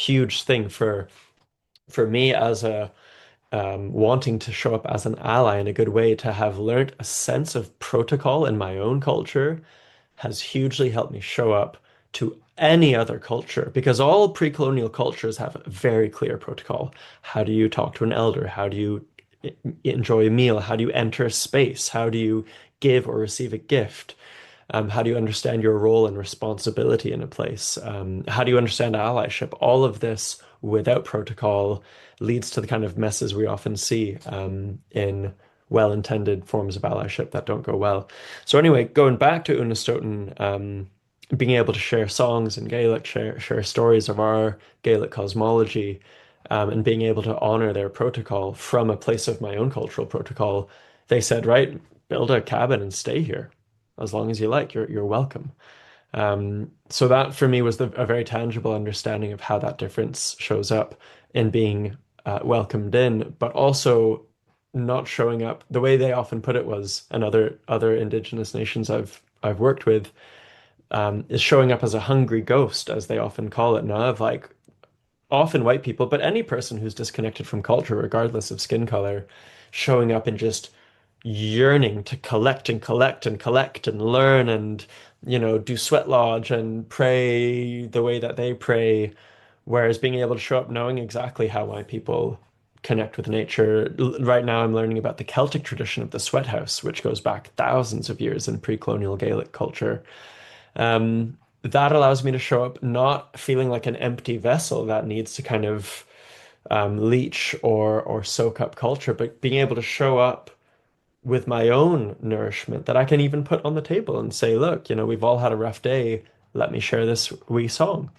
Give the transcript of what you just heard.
huge thing for me as a wanting to show up as an ally in a good way, to have learned a sense of protocol in my own culture has hugely helped me show up to any other culture, because all pre-colonial cultures have a very clear protocol. How do you talk to an elder? How do you enjoy a meal? How do you enter a space? How do you give or receive a gift? How do you understand your role and responsibility in a place? How do you understand allyship? All of this without protocol leads to the kind of messes we often see in well-intended forms of allyship that don't go well. So anyway, going back to Unistoten, being able to share songs in Gaelic, share stories of our Gaelic cosmology, and being able to honor their protocol from a place of my own cultural protocol, they said, right, build a cabin and stay here as long as you like. You're welcome. So that for me was a very tangible understanding of how that difference shows up in being welcomed in, but also not showing up. The way they often put it was, and other indigenous nations I've worked with, is showing up as a hungry ghost, as they often call it now, of like often white people, but any person who's disconnected from culture, regardless of skin color, showing up and just yearning to collect and collect and collect and learn and, do sweat lodge and pray the way that they pray, whereas being able to show up knowing exactly how my people connect with nature. Right now, I'm learning about the Celtic tradition of the sweat house, which goes back thousands of years in pre-colonial Gaelic culture. That allows me to show up not feeling like an empty vessel that needs to kind of leach or soak up culture, but being able to show up with my own nourishment that I can even put on the table and say, look, we've all had a rough day. Let me share this wee song.